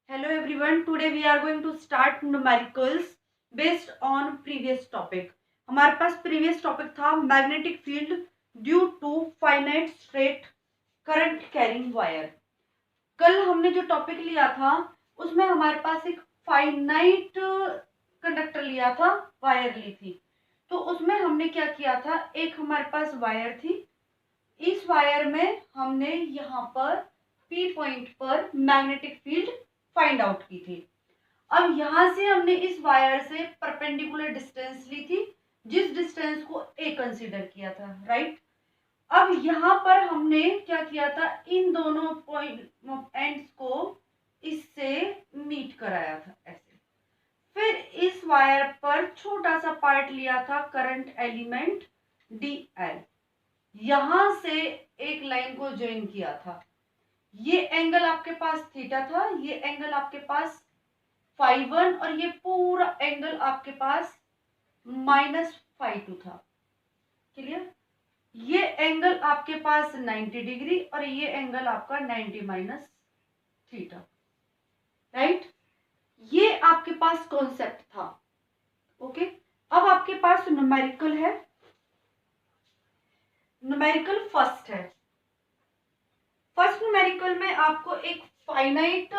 Hello everyone. Today we are going to start numericals based on previous topic. हमारे पास previous topic था magnetic field due to finite straight current carrying wire. कल हमने जो topic लिया था उसमें हमारे पास एक फाइनाइट कंडक्टर लिया था, वायर ली थी. तो उसमें हमने क्या किया था, एक हमारे पास वायर थी. इस वायर में हमने यहाँ पर P पॉइंट पर मैग्नेटिक फील्ड फाइंड आउट की थी. अब यहां से हमने इस वायर से परपेंडिकुलर डिस्टेंस ली थी, जिस डिस्टेंस को A कंसीडर किया था, राइट. अब यहाँ पर हमने क्या किया था, इन दोनों पॉइंट एंड्स को इससे मीट कराया था ऐसे. फिर इस वायर पर छोटा सा पार्ट लिया था करंट एलिमेंट DL. यहां से एक लाइन को ज्वाइन किया था. ये एंगल आपके पास थीटा था, ये एंगल आपके पास φ1 और ये पूरा एंगल आपके पास -φ2 था. क्लियर. ये एंगल आपके पास 90 डिग्री और ये एंगल आपका 90 माइनस थीटा, राइट. ये आपके पास कॉन्सेप्ट था. ओके. अब आपके पास न्यूमेरिकल है. न्यूमेरिकल फर्स्ट है. फर्स्ट न्यूमेरिकल में आपको एक फाइनाइट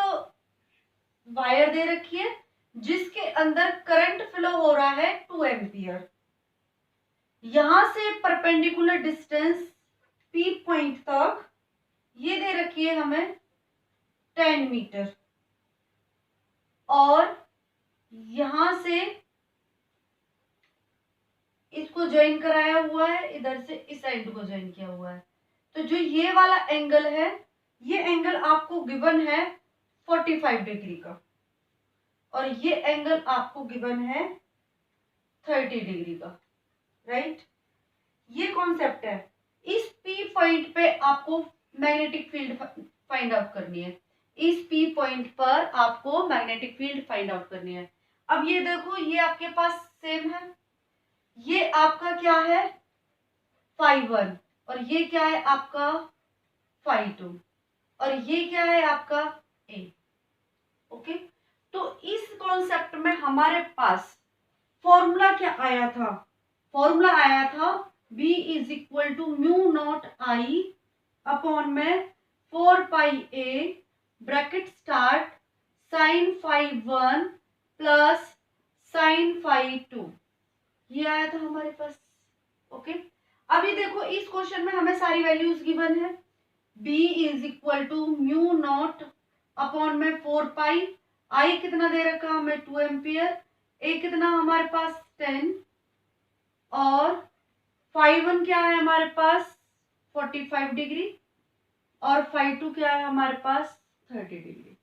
वायर दे रखी है जिसके अंदर करंट फ्लो हो रहा है 2 एम्पियर. यहां से परपेंडिकुलर डिस्टेंस P पॉइंट तक ये दे रखी है हमें 10 मीटर और यहां से इसको ज्वाइन कराया हुआ है, इधर से इस एंड को ज्वाइन किया हुआ है. तो जो ये वाला एंगल है, ये एंगल आपको गिवन है 45 डिग्री का और ये एंगल आपको गिवन है 30 डिग्री का, राइट. ये कॉन्सेप्ट है. इस P पॉइंट पे आपको मैग्नेटिक फील्ड फाइंड आउट करनी है. इस P पॉइंट पर आपको मैग्नेटिक फील्ड फाइंड आउट करनी है. अब ये देखो, ये आपके पास सेम है. ये आपका क्या है, φ1 और ये क्या है आपका φ2 और ये क्या है आपका A. ओके. तो इस कॉन्सेप्ट में हमारे पास फॉर्मूला क्या आया था, फॉर्मूला आया था B is equal to mu not I upon में 4πA bracket start sine φ1 plus sine φ2. ये आया था हमारे पास. ओके. अभी देखो, इस क्वेश्चन में हमें सारी वैल्यूज गिवन है. B is equal to mu not upon में 4π. I कितना दे रखा हमें 2 एम्पियर. A कितना हमारे पास 10 और φ1 क्या है हमारे पास 45 डिग्री और φ2 क्या है हमारे पास 30 डिग्री.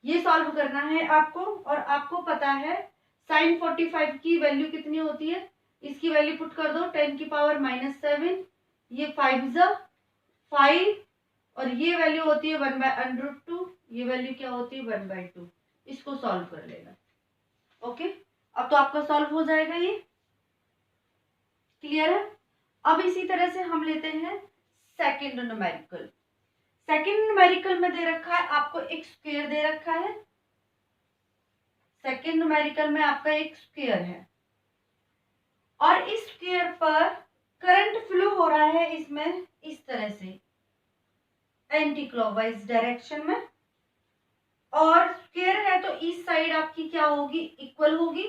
ये सॉल्व करना है आपको और आपको पता है साइन 45 की वैल्यू कितनी होती है. इसकी वैल्यू पुट कर दो 10 की पावर -7. ये 5 ज़ा 5 और ये वैल्यू होती है 1/√2. ये वैल्यू क्या होती है 1/2. इसको सॉल्व कर लेना. ओके. अब तो आपका सॉल्व हो जाएगा. ये क्लियर है. अब इसी तरह से हम लेते हैं सेकंड न्यूमेरिकल. सेकंड न्यूमेरिकल में दे रखा है आपको एक स्क्वायर दे रखा है. सेकंड न्यूमेरिकल में आपका एक स्क्वायर है और इस स्क्वायर पर करंट फ्लो हो रहा है इसमें इस तरह से एंटी क्लॉकवाइज डायरेक्शन में. और स्क्वायर है तो इस साइड आपकी क्या होगी, इक्वल होगी.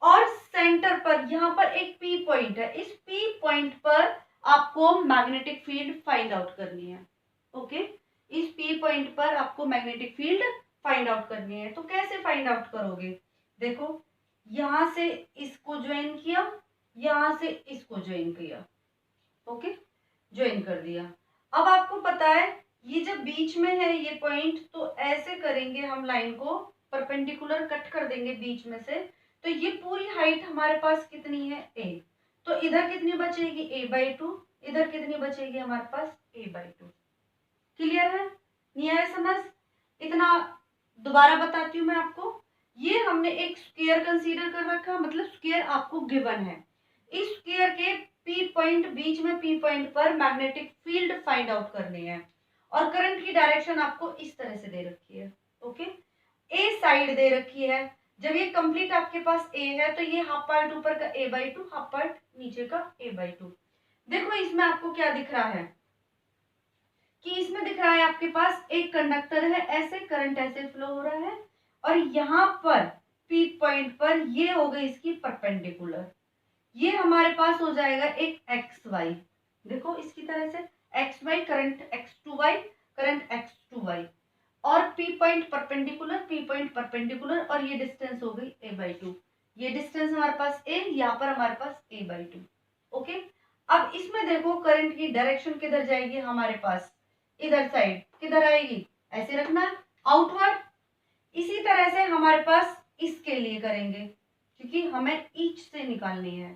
और सेंटर पर यहाँ पर एक P पॉइंट है. इस P पॉइंट पर आपको मैग्नेटिक फील्ड फाइंड आउट करनी है. ओके. इस P पॉइंट पर आपको मैग्नेटिक फील्ड फाइंड आउट करनी है. तो कैसे फाइंड आउट करोगे, देखो, यहां से इसको ज्वाइन किया, यहां से इसको ज्वाइन किया. ओके. ज्वाइन कर दिया. अब आपको पता है ये जब बीच में है ये पॉइंट, तो ऐसे करेंगे हम लाइन को परपेंडिकुलर कट कर देंगे बीच में से. तो ये पूरी हाइट हमारे पास कितनी है A. तो इधर कितनी बचेगी A/2. इधर कितनी बचेगी हमारे पास A/2. क्लियर है, नहीं आया समझ. इतना दोबारा बताती हूँ मैं आपको. ये हमने एक स्क्वायर कंसीडर कर रखा, मतलब स्क्वायर आपको गिवन है. इस स्क्वायर के P पॉइंट, बीच में P पॉइंट पर मैग्नेटिक फील्ड फाइंड आउट करनी है और करंट की डायरेक्शन आपको इस तरह से दे रखी है. ओके, ए साइड दे रखी है। जब ये कंप्लीट आपके पास ए है तो ये हाफ पार्ट ऊपर का a/2, हाफ पार्ट नीचे का a/2। देखो इसमें आपको क्या दिख रहा है कि इसमें दिख रहा है आपके पास एक कंडक्टर है, ऐसे करंट ऐसे फ्लो हो रहा है, और यहाँ पर पी पॉइंट पर ये हो गई इसकी परपेंडिकुलर। ये हमारे पास हो जाएगा एक एक्स वाई। देखो इसकी तरह से x Y, current x2y, current x2y, और P point perpendicular, P point perpendicular, और ये डिस्टेंस हो गई a/2। ये डिस्टेंस हमारे पास a, यहाँ पर हमारे पास a/2। ओके, अब इसमें देखो करंट की डायरेक्शन किधर जाएगी, हमारे पास इधर साइड किधर आएगी, ऐसे रखना है, आउटवर्ड। इसी तरह से हमारे पास इसके लिए करेंगे, क्योंकि हमें ईच से निकालनी है,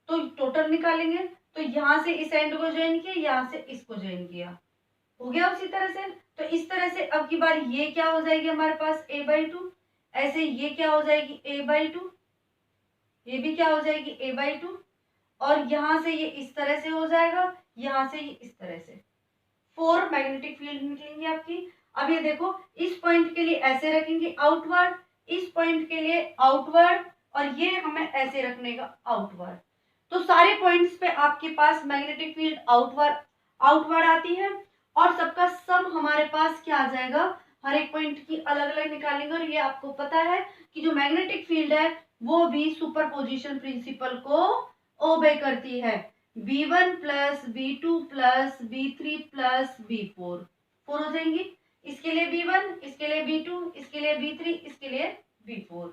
तो टोटल निकालेंगे। तो यहां से इस एंड को ज्वाइन किया, यहां से इसको ज्वाइन किया, हो गया उसी तरह से। तो इस तरह से अब की बार ये क्या हो जाएगी हमारे पास a/2, ऐसे ये क्या हो जाएगी a/2, ये भी क्या हो जाएगी a/2, और यहां से ये इस तरह से हो जाएगा, यहां से ये इस तरह से। 4 मैग्नेटिक फील्ड निकलेंगी आपकी। अब ये देखो इस पॉइंट के लिए ऐसे रखेंगे आउटवर्ड, इस पॉइंट के लिए आउटवर्ड, और ये हमें ऐसे रखने का आउटवर्ड। तो सारे पॉइंट्स पे आपके पास मैग्नेटिक फील्ड आउटवर्ड आउटवर्ड आती है, और सबका सम हमारे पास क्या आ जाएगा, हर एक पॉइंट की अलग अलग निकालेंगे। और ये आपको पता है कि जो मैग्नेटिक फील्ड है वो भी सुपरपोजिशन प्रिंसिपल को ओबे करती है। B1 plus B2 plus B3 plus B4, 4 हो जाएंगी। इसके लिए B1, इसके लिए B2, इसके लिए B3, इसके लिए B4।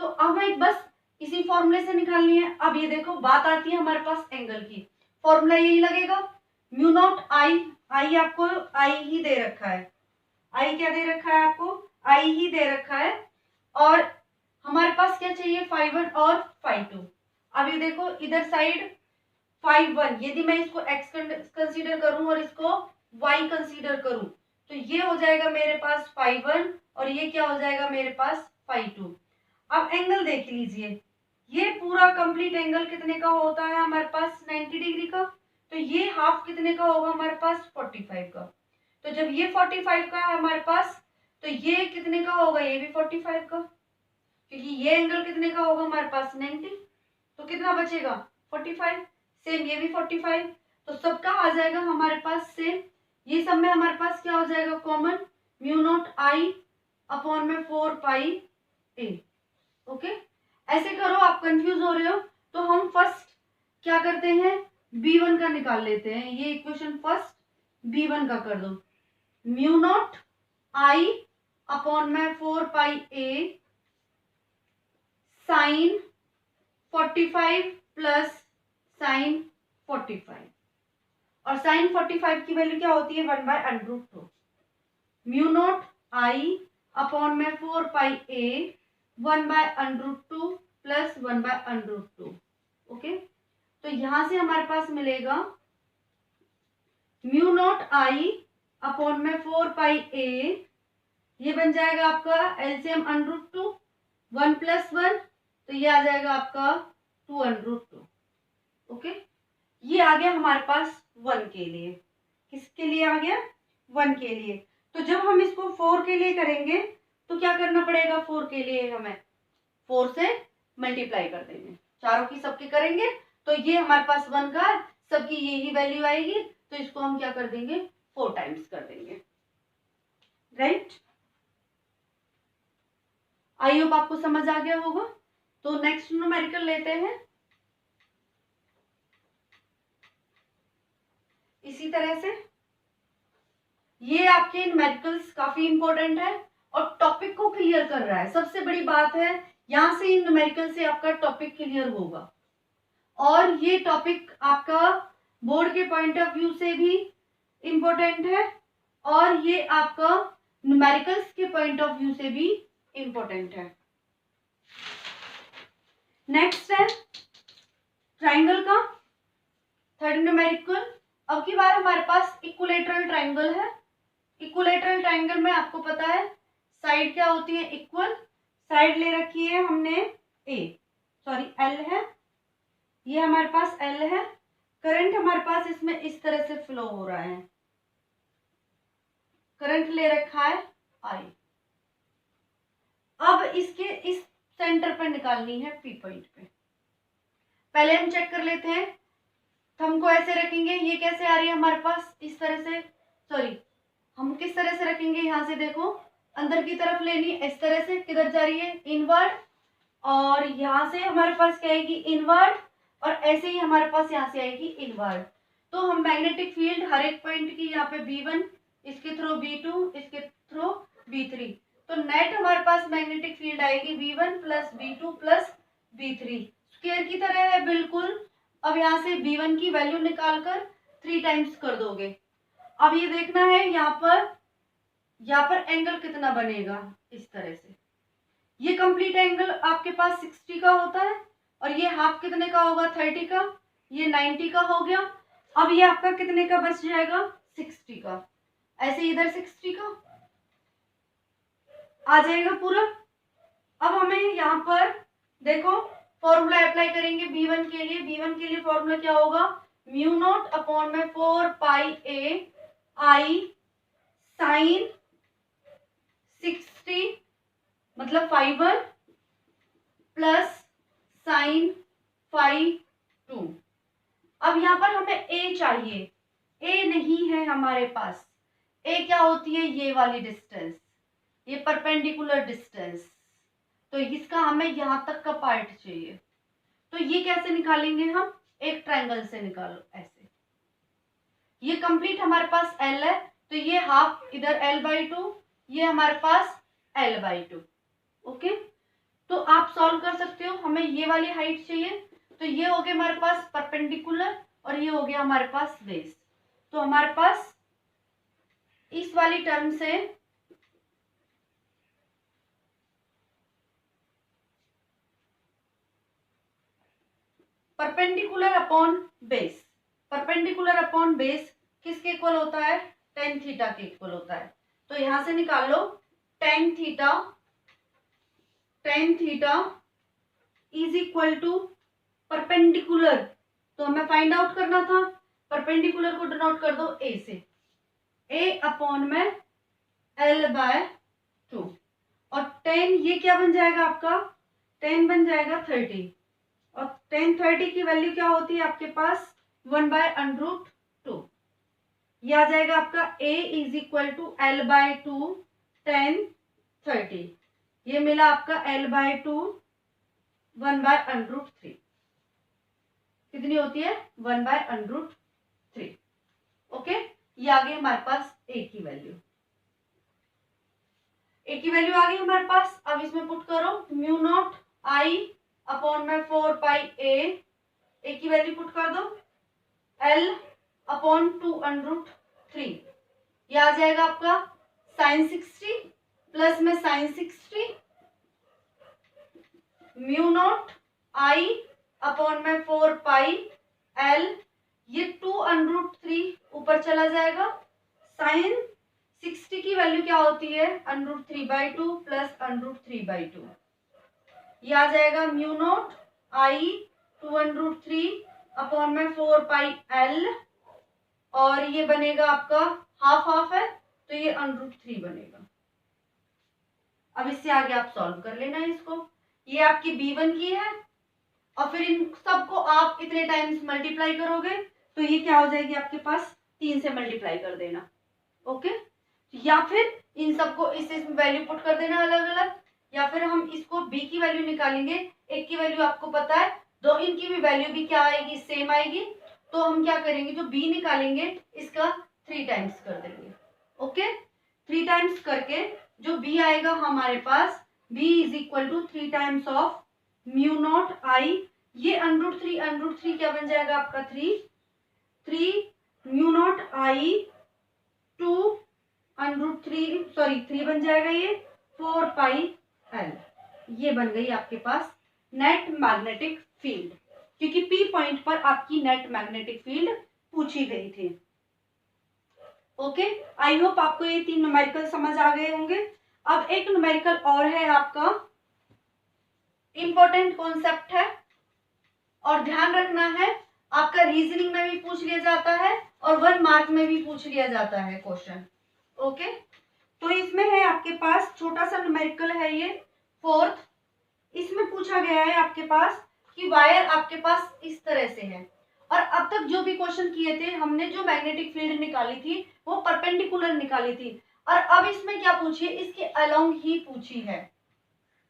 तो अब एक बस इसी फॉर्मूले से निकालनी है। अब ये देखो बात आती है हमारे पास एंगल की, फॉर्मूला यही लगेगा, म्यू नॉट आई। आई आपको आई ही दे रखा है, आई क्या दे रखा है आपको, आई ही दे रखा है, और हमारे पास क्या चाहिए, φ1 और φ2। अब ये देखो इधर साइड φ1, यदि मैं इसको x कंसीडर करूं और इसको y कंसीडर करूं, तो ये हो जाएगा मेरे पास φ1, और ये क्या हो जाएगा मेरे पास φ2। अब एंगल देख लीजिए, ये पूरा कंप्लीट एंगल कितने का होता है हमारे पास, 90 डिग्री का। तो ये हाफ कितने का होगा हमारे पास, 45 का। तो जब ये 45 का है हमारे पास, तो ये कितने का होगा, ये भी 45 का, क्योंकि ये एंगल कितने का होगा हमारे पास 90, तो कितना बचेगा 45। सेम ये भी 45, तो सबका आ जाएगा हमारे पास सेम। ये सब में हमारे पास क्या हो जाएगा common, mu not I upon में 4 पाई ए। ओके, ऐसे करो, आप कंफ्यूज हो रहे हो तो हम फर्स्ट क्या करते हैं, B1 का निकाल लेते हैं। ये इक्वेशन फर्स्ट B1 का कर दो, म्यू नॉट आई अपॉन में 4 पाई ए साइन 45 प्लस साइन 45, और साइन 45 की वैल्यू क्या होती है, 1/√2। म्यू नॉट आई अपॉन में 4 पाई ए 1/√2 प्लस 1/√2। ओके, तो यहां से हमारे पास मिलेगा म्यू नॉट आई अपॉन में 4 पाई ए, ये बन जाएगा आपका एलसीएम √2, 1 + 1, तो ये आ जाएगा आपका 2√2। ओके, ये आ गया हमारे पास 1 के लिए। किसके लिए आ गया, 1 के लिए। तो जब हम इसको 4 के लिए करेंगे तो क्या करना पड़ेगा, 4 के लिए हमें 4 से मल्टीप्लाई कर देंगे, चारों की सबके करेंगे, तो ये हमारे पास 1 का सबकी यही वैल्यू आएगी, तो इसको हम क्या कर देंगे 4 टाइम्स कर देंगे। राइट, आई होप आपको समझ आ गया होगा। तो नेक्स्ट न्यूमेरिकल लेते हैं। इसी तरह से ये आपके न्यूमेरिकल्स काफी इंपॉर्टेंट है और टॉपिक को क्लियर कर रहा है, सबसे बड़ी बात है। यहां से इन न्यूमेरिकल से आपका टॉपिक क्लियर होगा, और ये टॉपिक आपका बोर्ड के पॉइंट ऑफ व्यू से भी इंपॉर्टेंट है, और ये आपका न्यूमेरिकल्स के पॉइंट ऑफ व्यू से भी इंपॉर्टेंट है। नेक्स्ट है ट्राइंगल का थर्ड न्यूमेरिकल। अब की बार हमारे पास इक्विलेटरल ट्राइंगल है। इक्विलेटरल ट्राइंगल में आपको पता है साइड क्या होती है, इक्वल। साइड ले रखी है हमने एल है, ये हमारे पास एल है। करंट हमारे पास इसमें इस तरह से फ्लो हो रहा है, करंट ले रखा है आई। अब इसके इस सेंटर पर निकालनी है पी पॉइंट पे। पहले हम चेक कर लेते हैं, थंब को ऐसे रखेंगे, ये कैसे आ रही है हमारे पास, इस तरह से, सॉरी हम किस तरह से रखेंगे, यहाँ से देखो अंदर की तरफ लेनी, इस तरह से, किधर जा रही है, इनवर्ड, और यहाँ से हमारे पास क्या आएगी, इनवर्ड, और ऐसे ही हमारे पास यहाँ से आएगी इनवर्ड। तो हम मैग्नेटिक फील्ड हर एक पॉइंट की, यहाँ पे B1, इसके थ्रू B2, इसके थ्रू B3, तो नेट हमारे पास मैग्नेटिक फील्ड आएगी B1 plus B2 plus B3, square की तरह है बिल्कुल। अब यहाँ से B1 की वैल्यू निकालकर 3 टाइम्स कर दोगे। अब ये देखना है यहाँ पर एंगल कितना बनेगा, इस तरह से। ये कंप्लीट एंगल आपके पास 60 का होता है, और ये हाफ कितने का होगा, 30 का, ये 90 का हो गया। अब ये आपका कितने का बच जाएगा, 60 का, ऐसे इधर 60 का आ जाएगा पूरा। अब हमें यहाँ पर देखो फॉर्मूला अप्लाई करेंगे B1 के लिए। B1 के लिए फॉर्मूला क्या होगा, म्यू नॉट अपॉन में 4 पाई A I साइन 60 मतलब 5 प्लस साइन 5 अब यहाँ पर हमें A चाहिए, A नहीं है हमारे पास। A क्या होती है, ये वाली डिस्टेंस, ये परपेंडिकुलर डिस्टेंस, तो इसका हमें यहाँ तक का पार्ट चाहिए। तो ये कैसे निकालेंगे हम, एक ट्रायंगल से निकालो ऐसे। ये कंप्लीट हमारे पास L है, तो ये हाफ इधर L/2, ये हमारे पास L/2। ओके, तो आप सॉल्व कर सकते हो। हमें ये वाली हाइट चाहिए, तो ये हो गया हमारे पास परपेंडिकुलर, और ये हो गया हमारे पास बेस। तो हमारे पास इस वाली टर्म से perpendicular upon base, perpendicular upon base किसके इक्वल होता है, tan थीटा के इक्वल होता है। तो यहां से निकाल लो tan theta is equal to perpendicular, तो हमें फाइंड आउट करना था, परपेंडिकुलर को डिनोट कर दो A से, A अपॉन में L/2, और tan ये क्या बन जाएगा आपका, tan बन जाएगा 30, और tan 30 की वैल्यू क्या होती है आपके पास, 1/√2, ये आ जाएगा आपका A is equal to L/2 tan 30, ये मिला आपका L/2 1/√3, कितनी होती है 1/√3। ओके, ये आ गई हमारे पास A की वैल्यू, A की वैल्यू आ गई हमारे पास। अब इसमें पुट करो म्यू नॉट I अपॉन में 4 पाई A की वैल्यू पुट कर दो, L अपॉन 2√3, ये आ जाएगा आपका साइन 60 प्लस में sine 60 mu not I upon में 4 पाई L, ये 2√3 ऊपर चला जाएगा, साइन 60 की वैल्यू क्या होती है, √3/2 प्लस √3/2, ये आ जाएगा म्यू नॉट I 2√3 अपॉन में 4 पाई L, और ये बनेगा आपका हाफ हाफ है, तो ये √3 बनेगा। अब इससे आगे आप सॉल्व कर लेना इसको, ये आपकी B1 की है, और फिर इन सबको आप इतने टाइम्स मल्टीप्लाई करोगे, तो ये क्या हो जाएगी आपके पास, 3 से मल्टीप्लाई कर देना। ओके, या फिर इन सबको इस वैल्यू पुट कर देना अलग अलग, या फिर हम इसको B की वैल्यू निकालेंगे, एक की वैल्यू आपको पता है, दो इनकी भी वैल्यू भी क्या आएगी, सेम आएगी, तो हम क्या करेंगे, जो B निकालेंगे इसका 3 टाइम्स कर देंगे। ओके, 3 टाइम्स करके जो B आएगा हमारे पास, B is equal to 3 times of mu not I, ये √3 क्या बन जाएगा आपका 3 म्यू नॉट I 2√3 सॉरी 3 बन जाएगा, ये 4 पाई L, ये बन गई आपके पास नेट मैग्नेटिक फील्ड, क्योंकि P पॉइंट पर आपकी नेट मैग्नेटिक फील्ड पूछी गई थी। ओके, आई होप आपको ये 3 न्यूमेरिकल समझ आ गए होंगे। अब एक न्यूमेरिकल और है आपका, इंपॉर्टेंट कॉन्सेप्ट है, और ध्यान रखना है आपका रीजनिंग में भी पूछ लिया जाता है और 1 मार्क में भी पूछ लिया जाता है क्वेश्चन। ओके, तो इसमें है आपके पास छोटा सा न्यूमेरिकल है, ये फोर्थ, इसमें पूछा गया है आपके पास कि वायर आपके पास इस तरह से है, और अब तक जो भी क्वेश्चन किए थे हमने, जो मैग्नेटिक फील्ड निकाली थी वो परपेंडिकुलर निकाली थी, और अब इसमें क्या पूछिए, इसके अलोंग ही पूछी है।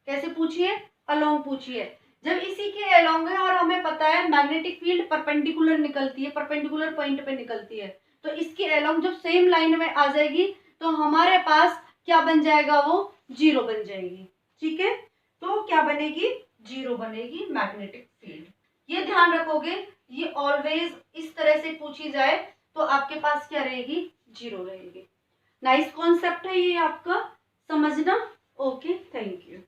कैसे पूछी है? अलोंग पूछी है। जब इसी के अलोंग है और हमें पता है मैग्नेटिक फील्ड परपेंडिकुलर निकलती है, परपेंडिकुलर पॉइंट पे निकलती है, तो इसके अलोंग जब सेम लाइन में आ जाएगी तो हमारे पास क्या बन जाएगा, वो जीरो बन जाएगी। ठीक है, तो क्या बनेगी, जीरो बनेगी मैग्नेटिक फील्ड। ये ध्यान रखोगे, ये ऑलवेज इस तरह से पूछी जाए तो आपके पास क्या रहेगी, जीरो रहेगी। नाइस कॉन्सेप्ट है ये आपका, समझना। Okay, thank you.